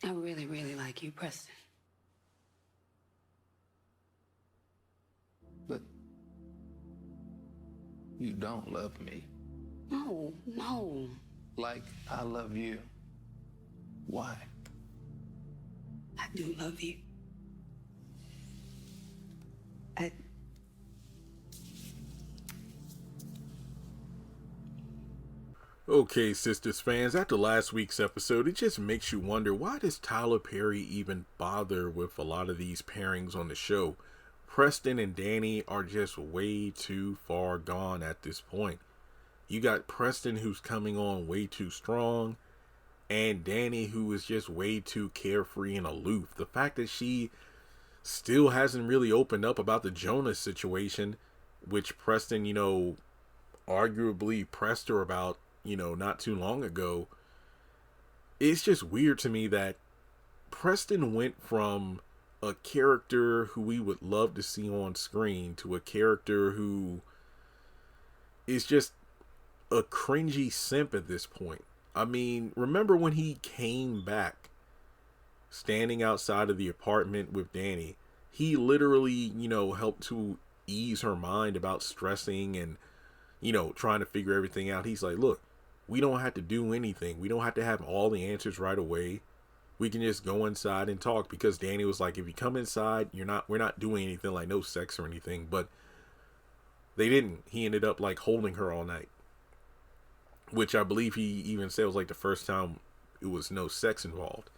I really, really like you, Preston. But you don't love me. No, no. Like I love you. Why? I do love you. Okay, Sistas fans, after last week's episode, it just makes you wonder, why does Tyler Perry even bother with a lot of these pairings on the show? Preston and Danni are just way too far gone at this point. You got Preston, who's coming on way too strong, and Danni, who is just way too carefree and aloof. The fact that she still hasn't really opened up about the Jonas situation, which Preston, arguably pressed her about, not too long ago. It's just weird to me that Preston went from a character who we would love to see on screen to a character who is just a cringy simp at this point. I mean, remember when he came back standing outside of the apartment with Danni? He literally, helped to ease her mind about stressing and, trying to figure everything out. He's like, look, we don't have to do anything. We don't have to have all the answers right away. We can just go inside and talk, because Danni was like, if you come inside, we're not doing anything, like no sex or anything. But they didn't. He ended up like holding her all night, which I believe he even said was like the first time it was no sex involved.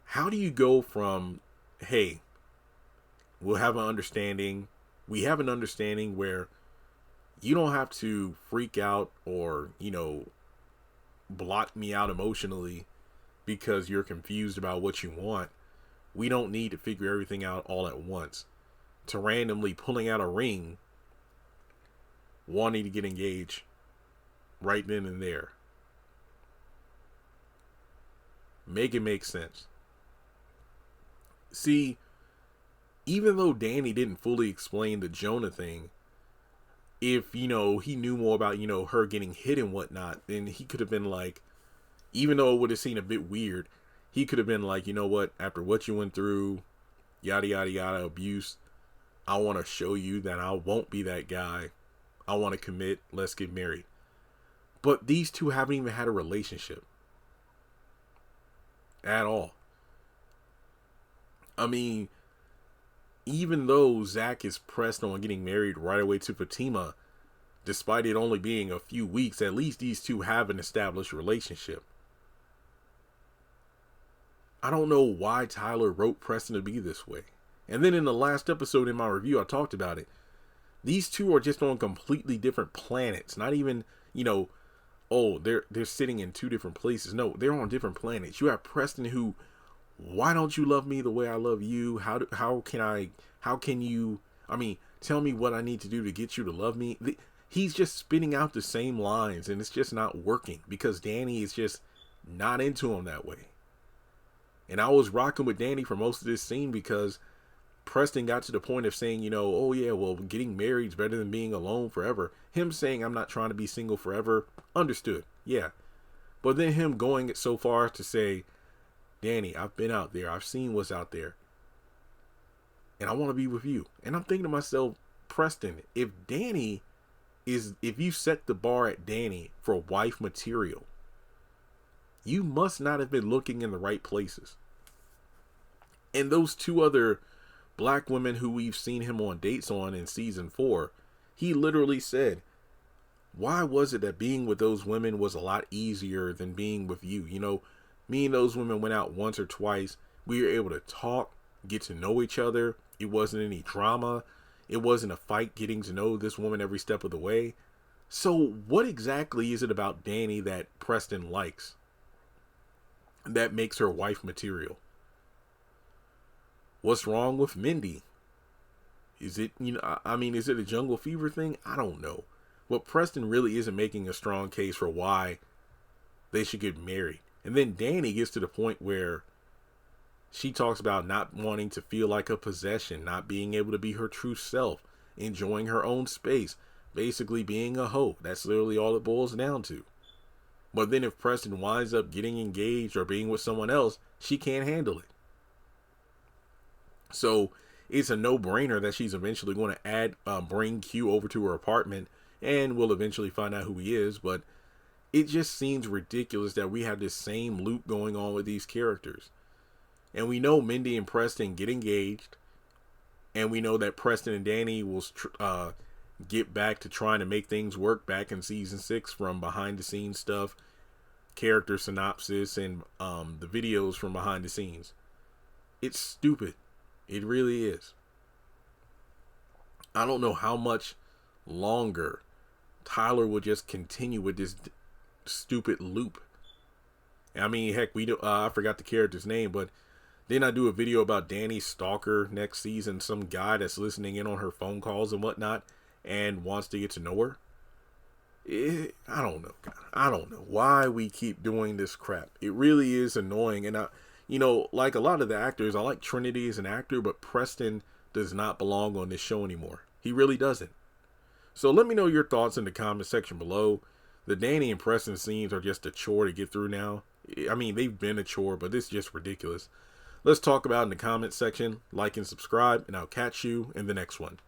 How do you go from, hey, we'll have an understanding, we have an understanding where you don't have to freak out or, block me out emotionally because you're confused about what you want. We don't need to figure everything out all at once, to randomly pulling out a ring, wanting to get engaged right then and there. Make it make sense. See, even though Danni didn't fully explain the Jonah thing, if, he knew more about, her getting hit and whatnot, then he could have been like, even though it would have seemed a bit weird, he could have been like, you know what, after what you went through, yada, yada, yada, abuse, I want to show you that I won't be that guy. I want to commit. Let's get married. But these two haven't even had a relationship at all. I mean, even though Zach is pressed on getting married right away to Fatima, despite it only being a few weeks, at least these two have an established relationship. I don't know why Tyler wrote Preston to be this way. And then in the last episode in my review, I talked about it. These two are just on completely different planets. Not even, they're sitting in two different places. No, they're on different planets. You have Preston who, why don't you love me the way I love you? How can you, tell me what I need to do to get you to love me. He's just spitting out the same lines, and it's just not working because Danni is just not into him that way. And I was rocking with Danni for most of this scene because Preston got to the point of saying, oh yeah, well, getting married is better than being alone forever. Him saying, I'm not trying to be single forever. Understood. Yeah. But then him going it so far to say, Danni, I've been out there. I've seen what's out there. And I want to be with you. And I'm thinking to myself, Preston, if you set the bar at Danni for wife material, you must not have been looking in the right places. And those two other black women who we've seen him on dates on in season 4, he literally said, why was it that being with those women was a lot easier than being with you? Me and those women went out once or twice. We were able to talk, get to know each other. It wasn't any drama. It wasn't a fight getting to know this woman every step of the way. So what exactly is it about Danni that Preston likes that makes her wife material? What's wrong with Mindy? Is it, is it a jungle fever thing? I don't know. But Preston really isn't making a strong case for why they should get married. And then Danni gets to the point where she talks about not wanting to feel like a possession, not being able to be her true self, enjoying her own space, basically being a hoe. That's literally all it boils down to. But then if Preston winds up getting engaged or being with someone else, she can't handle it. So it's a no-brainer that she's eventually going to bring Q over to her apartment, and we'll eventually find out who he is. But it just seems ridiculous that we have this same loop going on with these characters. And we know Mindy and Preston get engaged, and we know that Preston and Danni will get back to trying to make things work back in season 6 from behind the scenes stuff, character synopsis, and the videos from behind the scenes. It's stupid. It really is. I don't know how much longer Tyler will just continue with this stupid loop. I mean, heck, I forgot the character's name, but then I do a video about Danny's stalker next season, some guy that's listening in on her phone calls and whatnot and wants to get to know her. I don't know. I don't know why we keep doing this crap. It really is annoying. And like a lot of the actors, I like Trinity as an actor, but Preston does not belong on this show anymore. He really doesn't. So let me know your thoughts in the comment section below. The Danni and Preston scenes are just a chore to get through now. I mean, they've been a chore, but it's just ridiculous. Let's talk about it in the comment section. Like and subscribe, and I'll catch you in the next one.